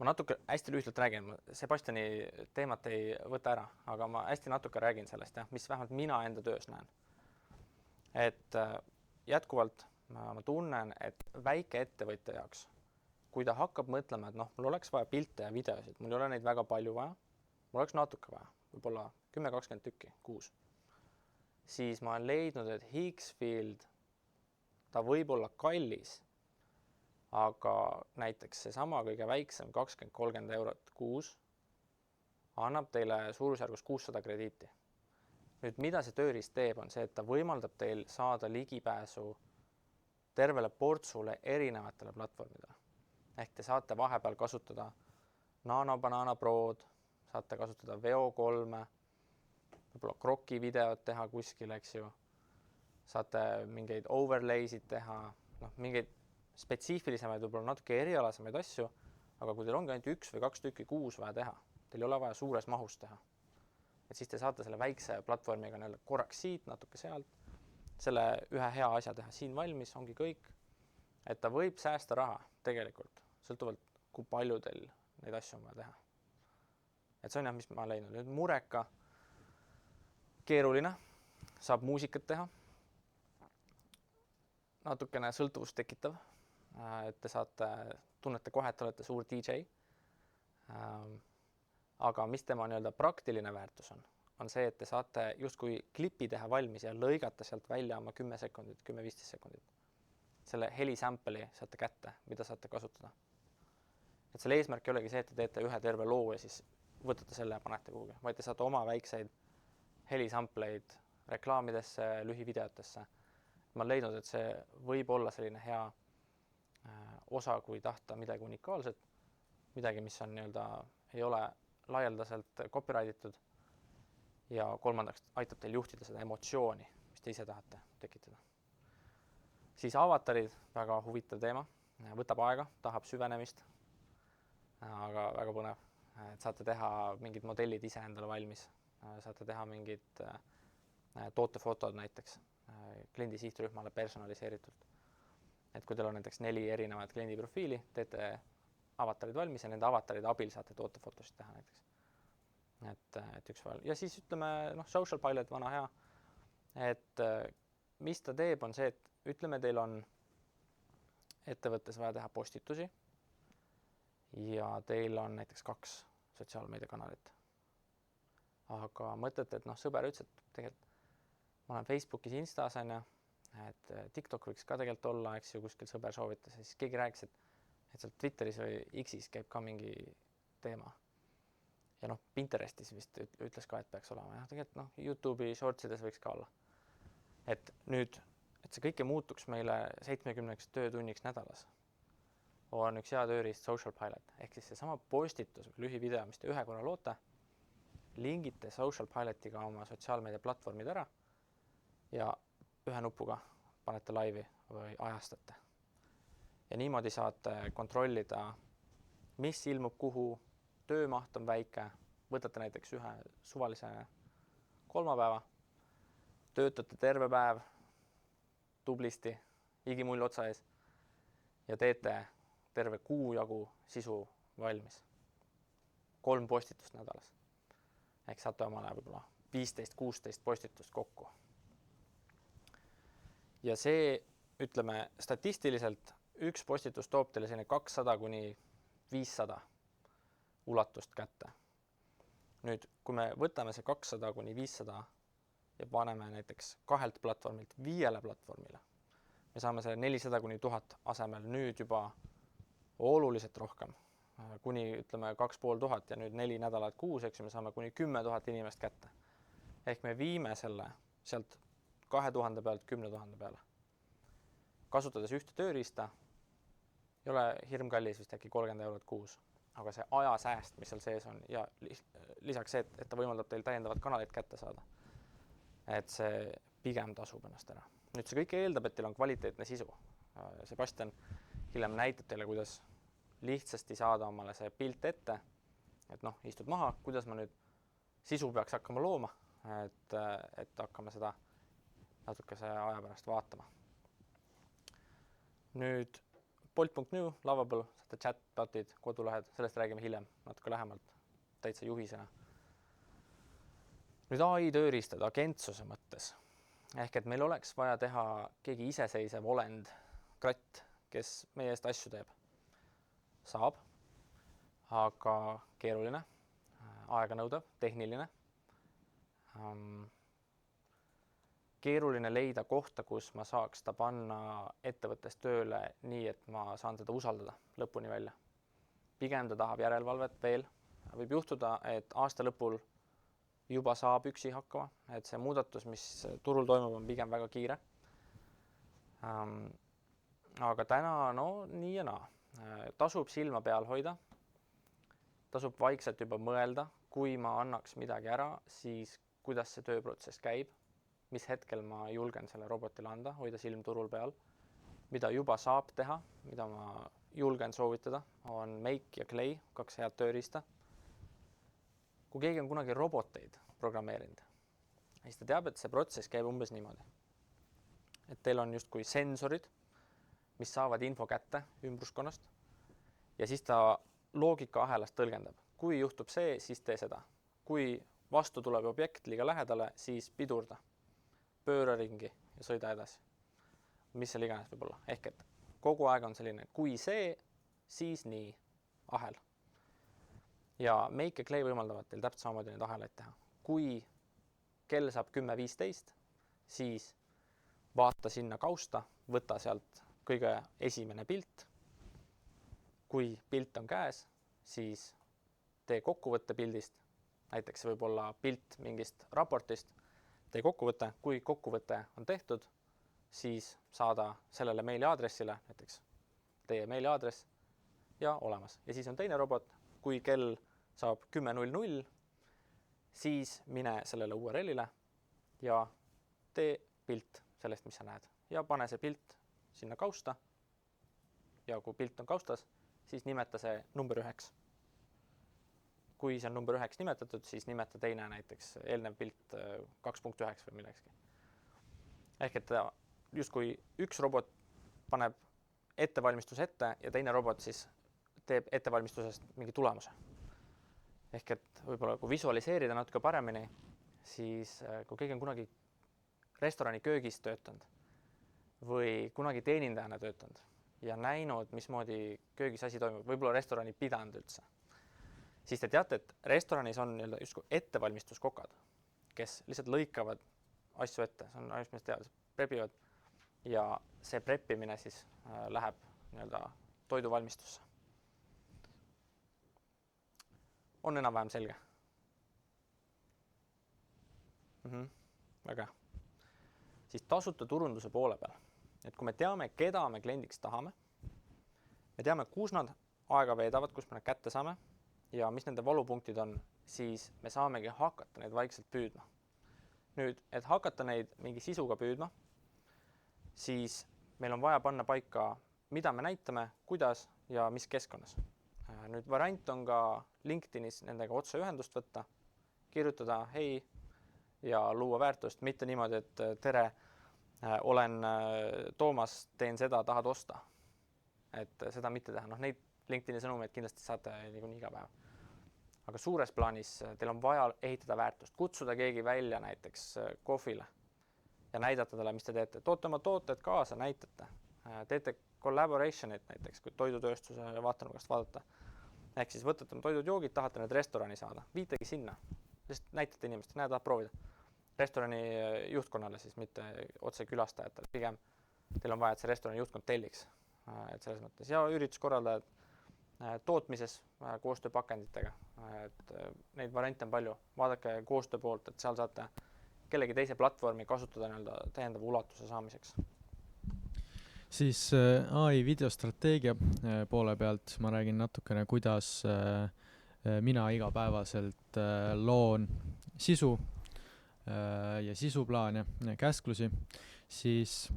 ma natuke hästi lühidalt räägin, Sebastiani teemat ei võta ära, aga ma hästi natuke räägin sellest, jah, mis vähemalt mina enda töös näen. Et jätkuvalt ma tunnen, et väike ettevõtja jaoks, kui ta hakkab mõtlema, et noh, mul oleks vaja pilte ja videosid, mul ei ole neid väga palju vaja, mul oleks natuke vaja, võib-olla 10-20 tükki kuus, siis ma olen leidnud, et Higgsfield, ta võib olla kallis, aga näiteks seesama kõige väiksem 20-30 eurot kuus annab teile suurusjärgus 600 krediiti. Nüüd, mida see tööriist teeb, on see, et ta võimaldab teil saada ligipääsu tervele portsule erinevatele platvormidele. Ehk te saate vahepeal kasutada Nano Banana Prod, saate kasutada VO3, võib-olla kroki videot teha kuskil, eks ju. Saate mingeid overlaysid teha, noh, mingeid spetsiifilisemaid, võib-olla natuke erialasemaid asju, aga kui teil ongi ainult 1 või 2 tükki kuus vaja teha, teil ei ole vaja suures mahus teha. Et siis te saate selle väikse platvormiga korraks siit, natuke sealt, selle ühe hea asja teha siin valmis, ongi kõik. Et ta võib säästa raha tegelikult, sõltuvalt kui palju teil neid asju on vaja teha. Et see on jah, mis ma leidnud. Nüüd Mureka, keeruline, saab muusikat teha, natukene sõltuvust tekitav, et te saate, tunnete kohe, et olete suur DJ. Aga mis tema praktiline väärtus on see, et te saate justkui klipi teha valmis ja lõigata sealt välja oma 10 sekundit, 10-15 sekundit. Selle helisample'i saate kätte, mida saate kasutada. Et selle eesmärk ei olegi see, et te teete ühe terve loo ja siis võtate selle ja panete kuhugi, vaid te saate oma väikseid helisampleid reklaamidesse, lühivideotesse. Ma olen leidnud, et see võib olla selline hea osa, kui tahta midagi unikaalset, midagi, mis on ei ole laialdaselt copyrightitud ja kolmandaks aitab teil juhtida seda emotsiooni, mis te ise tahate tekitada. Siis avatarid, väga huvitav teema, võtab aega, tahab süvenemist, aga väga põnev. Et saate teha mingid modellid ise endale valmis, saate teha mingid tootefotod näiteks kliendi sihtrühmale personaliseeritult. Et kui teil on näiteks 4 erinevat kliendi profiili, teete avatarid valmis ja nende avataride abil saate tootefotosid teha näiteks. Et üks veel. Ja siis ütleme, Social Pilot, vana hea, et mis ta teeb, on see, et ütleme, teil on ettevõttes vaja teha postitusi ja teil on näiteks 2 sotsiaalmeediakanalit. Aga mõtlete, et sõber ütles, et tegelikult ma olen Facebookis, Instas, et TikTok võiks ka tegelikult olla, eks ju, kuskil sõber soovitas, siis keegi rääkis, et seal Twitteris või X-is käib ka mingi teema. Ja Pinterestis vist ütles ka, et peaks olema. Ja tegelikult YouTube'i shortsides võiks ka olla. Et nüüd, et see kõike muutuks meile 70 töötunniks nädalas, on üks hea tööriist Social Pilot. Ehk siis seesama postitus või lühivideo, mis te ühe korra loote, lingite Social Pilotiga oma sotsiaalmeedia platvormid ära ja ühe nupuga panete laivi või ajastate. Ja niimoodi saate kontrollida, mis ilmub kuhu, töömaht on väike, võtate näiteks ühe suvalise kolmapäeva, töötate terve päev tublisti, igimull otsa ees ja teete terve kuu jagu sisu valmis. 3 postitust nädalas. Ehk saate omale võib-olla 15-16 postitust kokku. Ja see, ütleme, statistiliselt üks postitus toob teile selline 200-500 ulatust kätte. Nüüd, kui me võtame see 200-500 ja paneme näiteks 2 platvormilt 5 platvormile, me saame selle 400-1000 asemel nüüd juba oluliselt rohkem. Kuni, ütleme, 2500 ja nüüd 4 nädalat kuus, eks me saame kuni 10 000 inimest kätte. Ehk me viime selle sealt 2000 pealt 10 000 peale. Kasutades ühte tööriista, ei ole hirmkallis vist äkki 30 eurot kuus, aga see ajasääst, mis seal sees on ja lisaks see, et ta võimaldab teil täiendavat kanalit kätte saada. Et see pigem tasub ennast ära. Nüüd see kõik eeldab, et teil on kvaliteetne sisu. Sebastian hiljem näitab teile, kuidas lihtsasti saada omale see pilt ette, et istud maha, kuidas ma nüüd sisu peaks hakkama looma, et hakkame seda natukese aja pärast vaatama. Nüüd Bolt.new, Lovable, saate chatbotid, kodulehed, sellest räägime hiljem natuke lähemalt, täitsa juhisena. Nüüd AI tööriistad agentsuse mõttes. Ehk et meil oleks vaja teha keegi iseseisev olend, kratt, kes meie eest asju teeb. Saab, aga keeruline, aega nõudav, tehniline. Keeruline leida kohta, kus ma saaks ta panna ettevõttes tööle nii, et ma saan teda usaldada lõpuni välja. Pigem ta tahab järelevalvet veel. Võib juhtuda, et aasta lõpul juba saab üksi hakkama, et see muudatus, mis turul toimub, on pigem väga kiire. Aga täna, nii ja naa. Tasub silma peal hoida, tasub vaikselt juba mõelda, kui ma annaks midagi ära, siis kuidas see tööprotsess käib, mis hetkel ma julgen selle robotile anda, hoida silm turul peal, mida juba saab teha, mida ma julgen soovitada, on Make ja Clay, 2 head tööriista. Kui keegi on kunagi roboteid programmeerinud, siis ta teab, et see protsess käib umbes niimoodi. Et teil on justkui sensorid, mis saavad info kätte ümbruskonnast ja siis ta loogikaahelast tõlgendab. Kui juhtub see, siis tee seda. Kui vastu tuleb objekt liiga lähedale, siis pidurda, pööra ringi ja sõida edasi. Mis seal iganes võib olla. Ehk et kogu aeg on selline, kui see, siis nii, ahel. Ja Make ja Clay võimaldavad teil täpselt samamoodi neid ahelaid teha. Kui kell saab 10.15, siis vaata sinna kausta, võta sealt kõige esimene pilt. Kui pilt on käes, siis tee kokkuvõtte pildist. Näiteks võib olla pilt mingist raportist, tee kokkuvõte, kui kokkuvõte on tehtud, siis saada sellele meiliaadressile, näiteks teie meiliaadress ja olemas. Ja siis on teine robot, kui kell saab 10.00, siis mine sellele URL-ile ja tee pilt sellest, mis sa näed. Ja pane see pilt sinna kausta ja kui pilt on kaustas, siis nimeta see number 9. Kui see on number 9 nimetatud, siis nimeta teine näiteks eelnev pilt 2.9 või millekski. Ehk et justkui üks robot paneb ettevalmistus ette ja teine robot siis teeb ettevalmistusest mingi tulemuse. Ehk et võib-olla kui visualiseerida natuke paremini, siis kui keegi on kunagi restorani köögis töötanud või kunagi teenindajana töötanud ja näinud, mismoodi köögis asi toimub, võib-olla restorani pidanud üldse, siis te teate, et restoranis on justkui ettevalmistuskokad, kes lihtsalt lõikavad asju ette, see on asju, mis teavad, prepivad ja see preppimine siis läheb toiduvalmistusse. On enam-vähem selge? Väga. Siis tasuta turunduse poole peal. Et kui me teame, keda me kliendiks tahame, me teame, kus nad aega veedavad, kus me nad kätte saame ja mis nende valupunktid on, siis me saamegi hakata neid vaikselt püüdma. Nüüd, et hakata neid mingi sisuga püüdma, siis meil on vaja panna paika, mida me näitame, kuidas ja mis keskkonnas. Nüüd variant on ka LinkedInis nendega otse ühendust võtta, kirjutada hei ja luua väärtust, mitte niimoodi, et tere, olen Toomas, teen seda, tahad osta. Et seda mitte teha. Neid LinkedIni sõnumeid kindlasti saate niikuinii iga päev. Aga suures plaanis teil on vaja ehitada väärtust, kutsuda keegi välja näiteks kohvile ja näidata talle, mis te teete. Toote oma tooted kaasa, näitate. Teete collaborationid näiteks, kui toidutööstuse vaatenurgast vaadata. Ehk siis võtate oma toidud-joogid, tahate need restorani saada. Viitegi sinna, sest näitate inimest, näe, tahad proovida. Restorani juhtkonnale siis, mitte otse külastajatele. Pigem teil on vaja, et see restorani juhtkond telliks. Et selles mõttes. Ja ürituskorraldajad tootmises koostööpakenditega. Et neid variante on palju. Vaadake koostöö poolt, et seal saate kellegi teise platvormi kasutada täiendava ulatuse saamiseks. Siis AI videostrateegia poole pealt ma räägin natukene, kuidas mina igapäevaselt loon sisu ja sisuplaane, käsklusi, siis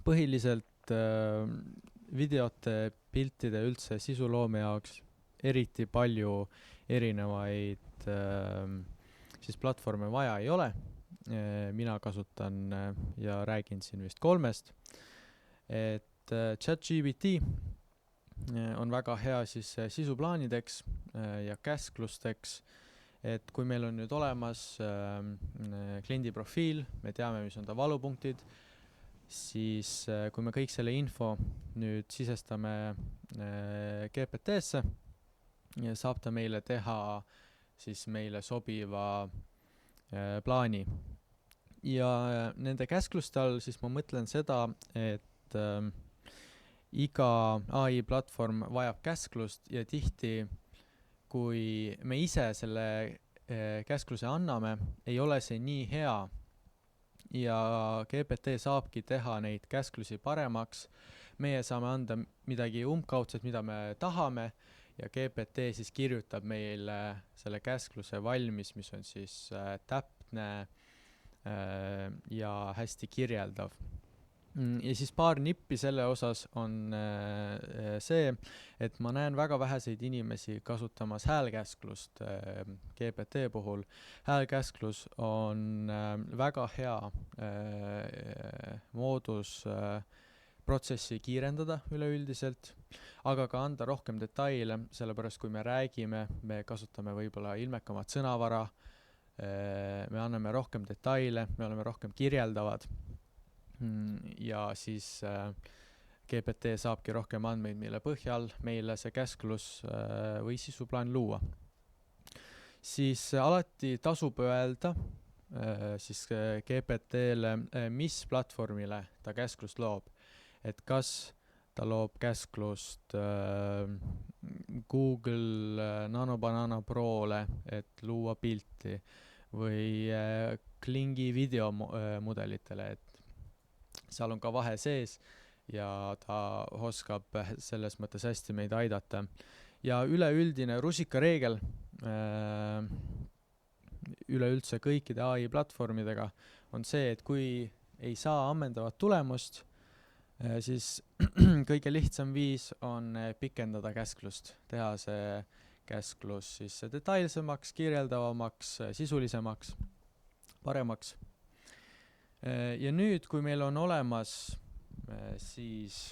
põhiliselt videote, piltide üldse sisuloome jaoks eriti palju erinevaid siis platvorme vaja ei ole. Mina kasutan ja räägin siin vist 3. Et et ChatGPT on väga hea siis sisuplaanideks ja käsklusteks, et kui meil on nüüd olemas kliendi profiil, me teame, mis on ta valupunktid, siis kui me kõik selle info nüüd sisestame GPT-sse, saab ta meile teha siis meile sobiva plaani. Ja nende käskluste all siis ma mõtlen seda, et iga AI platvorm vajab käsklust ja tihti, kui me ise selle käskluse anname, ei ole see nii hea ja GPT saabki teha neid käsklusi paremaks. Meie saame anda midagi umbkaudset, mida me tahame ja GPT siis kirjutab meile selle käskluse valmis, mis on siis täpne ja hästi kirjeldav. Ja siis paar nippi selle osas on see, et ma näen väga väheseid inimesi kasutamas häälkäsklust GPT puhul. Häälkäsklus on väga hea moodus protsessi kiirendada üleüldiselt, aga ka anda rohkem detaile, sellepärast kui me räägime, me kasutame võib-olla ilmekamat sõnavara, me anname rohkem detaile, me oleme rohkem kirjeldavad ja siis GPT saabki rohkem andmeid, mille põhjal meile see käsklus või sisuplaan luua. Siis alati tasub öelda siis GPT-le, mis platvormile ta käsklust loob. Et kas ta loob käsklust Google Nanobanana Prole, et luua pilti või Klingi videomudelitele, et seal on ka vahe sees ja ta oskab selles mõttes hästi meid aidata. Ja üleüldine rusikareegel üleüldse kõikide AI platvormidega on see, et kui ei saa ammendavat tulemust, siis kõige lihtsam viis on pikendada käsklust, teha see käsklus siis detailsemaks, kirjeldavamaks, sisulisemaks, paremaks. Ja nüüd, kui meil on olemas siis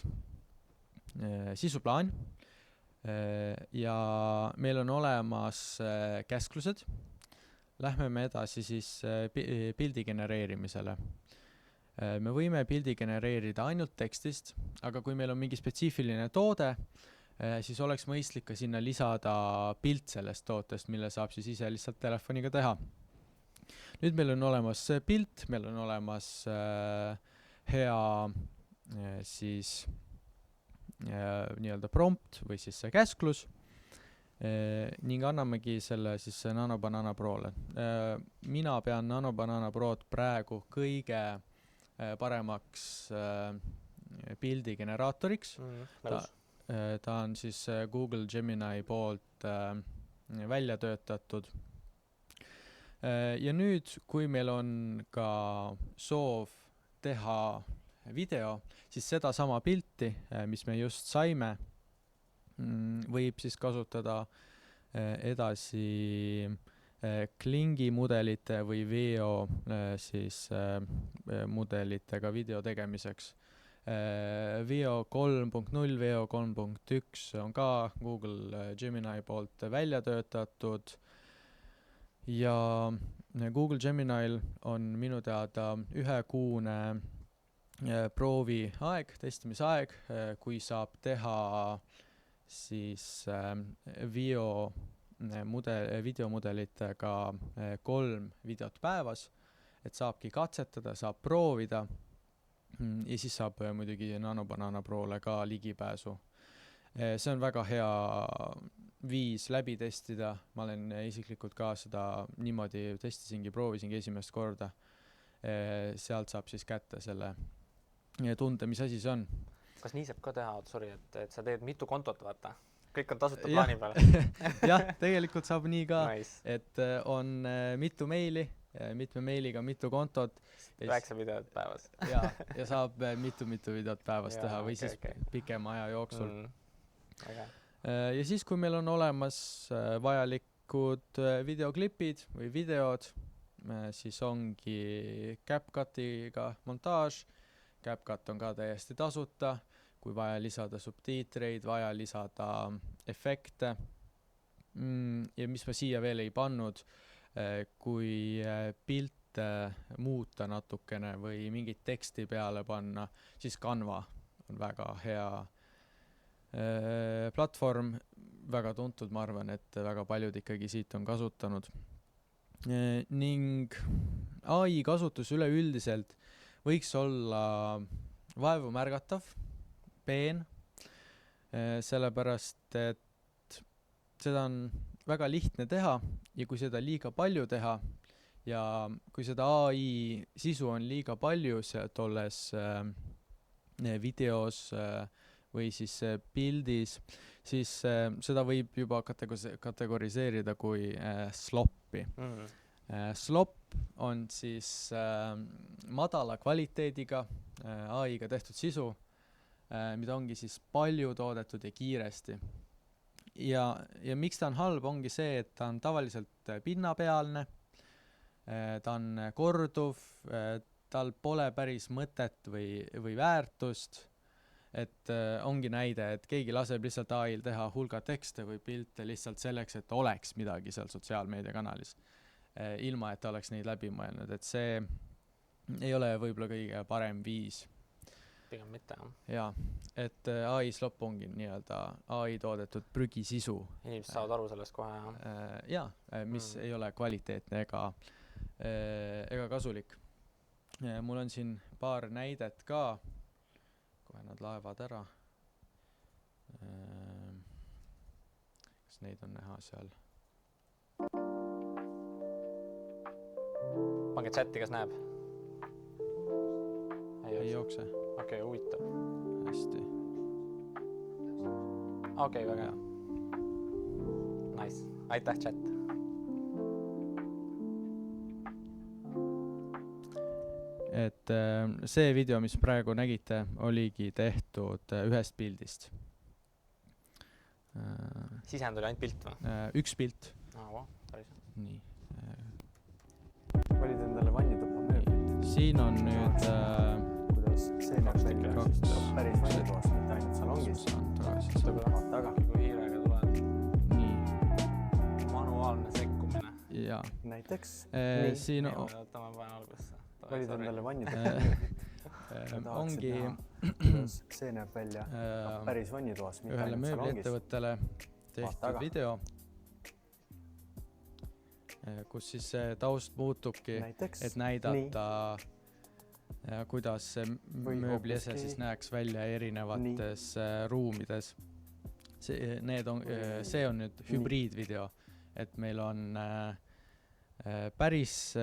sisuplaan ja meil on olemas käsklused, lähme me edasi siis pildi genereerimisele. Me võime pildi genereerida ainult tekstist, aga kui meil on mingi spetsiifiline toode, siis oleks mõistlik ka sinna lisada pilt sellest tootest, mille saab siis ise lihtsalt telefoniga teha. Nüüd meil on olemas pilt, meil on olemas hea siis nii-öelda prompt või siis see käsklus ning annamegi selle siis Nanobanana Prole. Mina pean Nanobanana Prod praegu kõige paremaks pildi generaatoriks. Ta on siis Google Gemini poolt välja töötatud. Ja nüüd, kui meil on ka soov teha video, siis seda sama pilti, mis me just saime, võib siis kasutada edasi Klingi mudelite või Veo siis mudelitega video tegemiseks. Veo 3.0, Veo 3.1 on ka Google Gemini poolt välja töötatud ja Google Gemini'l on minu teada 1-kuune proovi aeg, testimisaeg, kui saab teha siis videomudelitega 3 videot päevas, et saabki katsetada, saab proovida ja siis saab muidugi Nanobanana Prole ka ligipääsu. See on väga hea viis läbi testida, ma olen isiklikult ka seda niimoodi testisingi, proovisingi esimest korda. Sealt saab siis kätte selle tunde, mis asi see on. Kas nii saab ka teha, et sa teed mitu kontot, vaata? Kõik on tasuta plaani peal. Jah, tegelikult saab nii ka, Nice. et on mitu meili, mitme meiliga mitu kontot. 9 videot päevas. Ja saab mitu videot päevas teha või siis pikema aja jooksul. Ja siis, kui meil on olemas vajalikud videoklipid või videod, siis ongi CapCutiga montaaž. CapCut on ka täiesti tasuta. kui vaja lisada subtiitreid, vaja lisada efekte. Ja mis ma siia veel ei pannud, kui pilte muuta natukene või mingit teksti peale panna, siis Canva on väga hea platvorm, väga tuntud, ma arvan, et väga paljud ikkagi siit on kasutanud. Ning AI kasutus üleüldiselt võiks olla vaevu märgatav, peen, sellepärast et seda on väga lihtne teha ja kui seda liiga palju teha ja kui seda AI sisu on liiga palju tolles videos või siis pildis, siis seda võib juba kategoriseerida kui sloppi. Slop on siis madala kvaliteediga AI-ga tehtud sisu, mida ongi siis palju toodetud ja kiiresti. Ja miks ta on halb, ongi see, et ta on tavaliselt pinnapealne, ta on korduv, tal pole päris mõtet või väärtust, et ongi näide, et keegi laseb lihtsalt AI-l teha hulga tekste või pilte lihtsalt selleks, et oleks midagi seal sotsiaalmeediakanalis, ilma et ta oleks neid läbi mõelnud, et see ei ole võib-olla kõige parem viis. Pigem mitte, jah. Et AI slop ongi nii-öelda AI toodetud prügisisu. Inimesed saavad aru sellest kohe, jah? Mis ei ole kvaliteetne ega kasulik. Mul on siin paar näidet ka, kohe nad laevad ära. Kas neid on näha seal? Pange chatti, kas näeb? Ei jookse. Okei, huvitav. Hästi. Okei, väga hea. Nice. Aitäh, chat. Et see video, mis praegu nägite, oligi tehtud ühest pildist. Sisend oli ainult pilt või? Üks pilt. Päris. Nii. Valid endale vannituppa mööblit. Siin on nüüd kuidas see näeb välja, siis päris vannitoas, mitte ainult salongis. Taga, kui hiirega tuleb. Nii. Manuaalne sekkumine. Jaa. Näiteks. Siin Võtame panen algusse. Valid endale vannituppa mööblit. ongi kuidas see näeb välja päris vannitoas, mitte ühele ainult salongis. mööbliettevõttele tehtud video, kus siis see taust muutubki, Näiteks. et näidata, kuidas see mööbli ese siis näeks välja erinevates ruumides. See on nüüd hübriidvideo, et meil on päris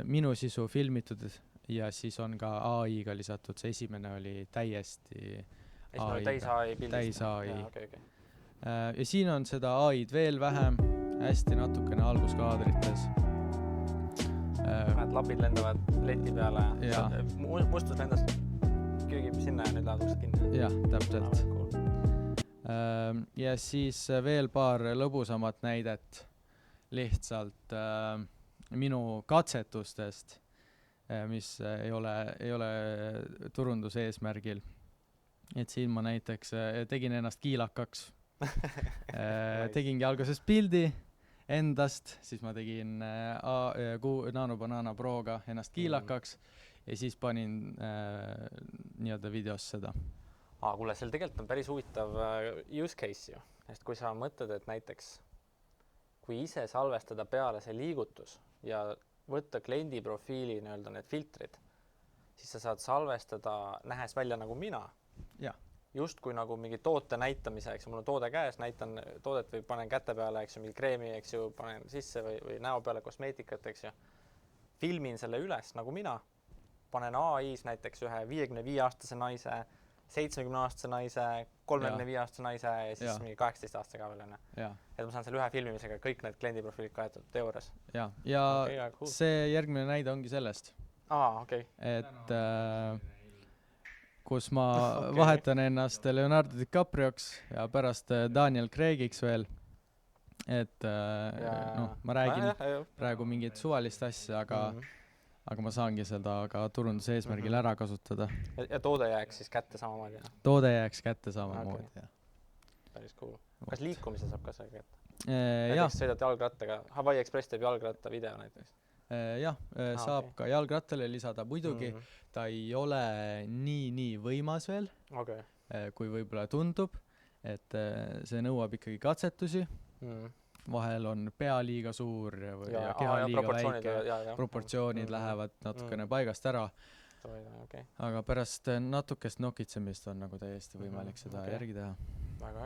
minu sisu filmitud ja siis on ka AI-ga lisatud. See esimene oli täiesti täis AI pildist. Täis AI. Okay. Ja siin on seda AI-d veel vähem, hästi natukene alguskaadrites. Mõned lapid lendavad leti peale. Mustus lendas köögi sinna ja nüüd lähevad uksed kinni. Jah, täpselt. Ja siis veel paar lõbusamat näidet lihtsalt minu katsetustest, mis ei ole turunduse eesmärgil. Et siin ma näiteks tegin ennast kiilakaks. Tegingi alguses pildi endast, siis ma tegin Nano Banana Proga ennast kiilakaks ja siis panin nii-öelda videos seda. Kuule, seal tegelikult on päris huvitav use case ju. Sest kui sa mõtled, et näiteks kui ise salvestada peale see liigutus ja võtta kliendi profiili nii-öelda need filtrid, siis sa saad salvestada nähes välja nagu mina. Ja. Just kui nagu mingi toote näitamise, eks ju, mul on toode käes, näitan toodet või panen käte peale, eks ju, mingi kreemi, eks ju, panen sisse või näo peale kosmeetikat, eks ju. Filmin selle üles nagu mina, panen AI-s näiteks ühe 55-aastase naise, 70-aastase naise, 35-aastase naise ja siis mingi 18-aastase ka veel. Et ma saan selle ühe filmimisega kõik need kliendiprofiilid kaetud teoorias. Ja see järgmine näide ongi sellest. Okei. Et kus ma vahetan ennast Leonardo DiCaprioks ja pärast Daniel Craigiks veel. Et ma räägin praegu mingit suvalist asja, aga aga ma saangi seda ka turunduse eesmärgil ära kasutada. Ja toode jääks siis kätte samamoodi, jah? Toode jääks kätte samamoodi, jah. Päris cool. Kas liikumise saab ka selle kätte? Jah, Näiteks sõidad jalgrattaga, Hawaii Express teeb jalgratta video näiteks. jah, saab ka jalgrattale lisada, muidugi ta ei ole nii võimas veel, Okei. kui võib-olla tundub, et see nõuab ikkagi katsetusi, vahel on pea liiga suur ja keha liiga väike, proportsioonid lähevad natukene paigast ära, aga pärast natukest nokitsemist on nagu täiesti võimalik seda järgi teha. Väga hea.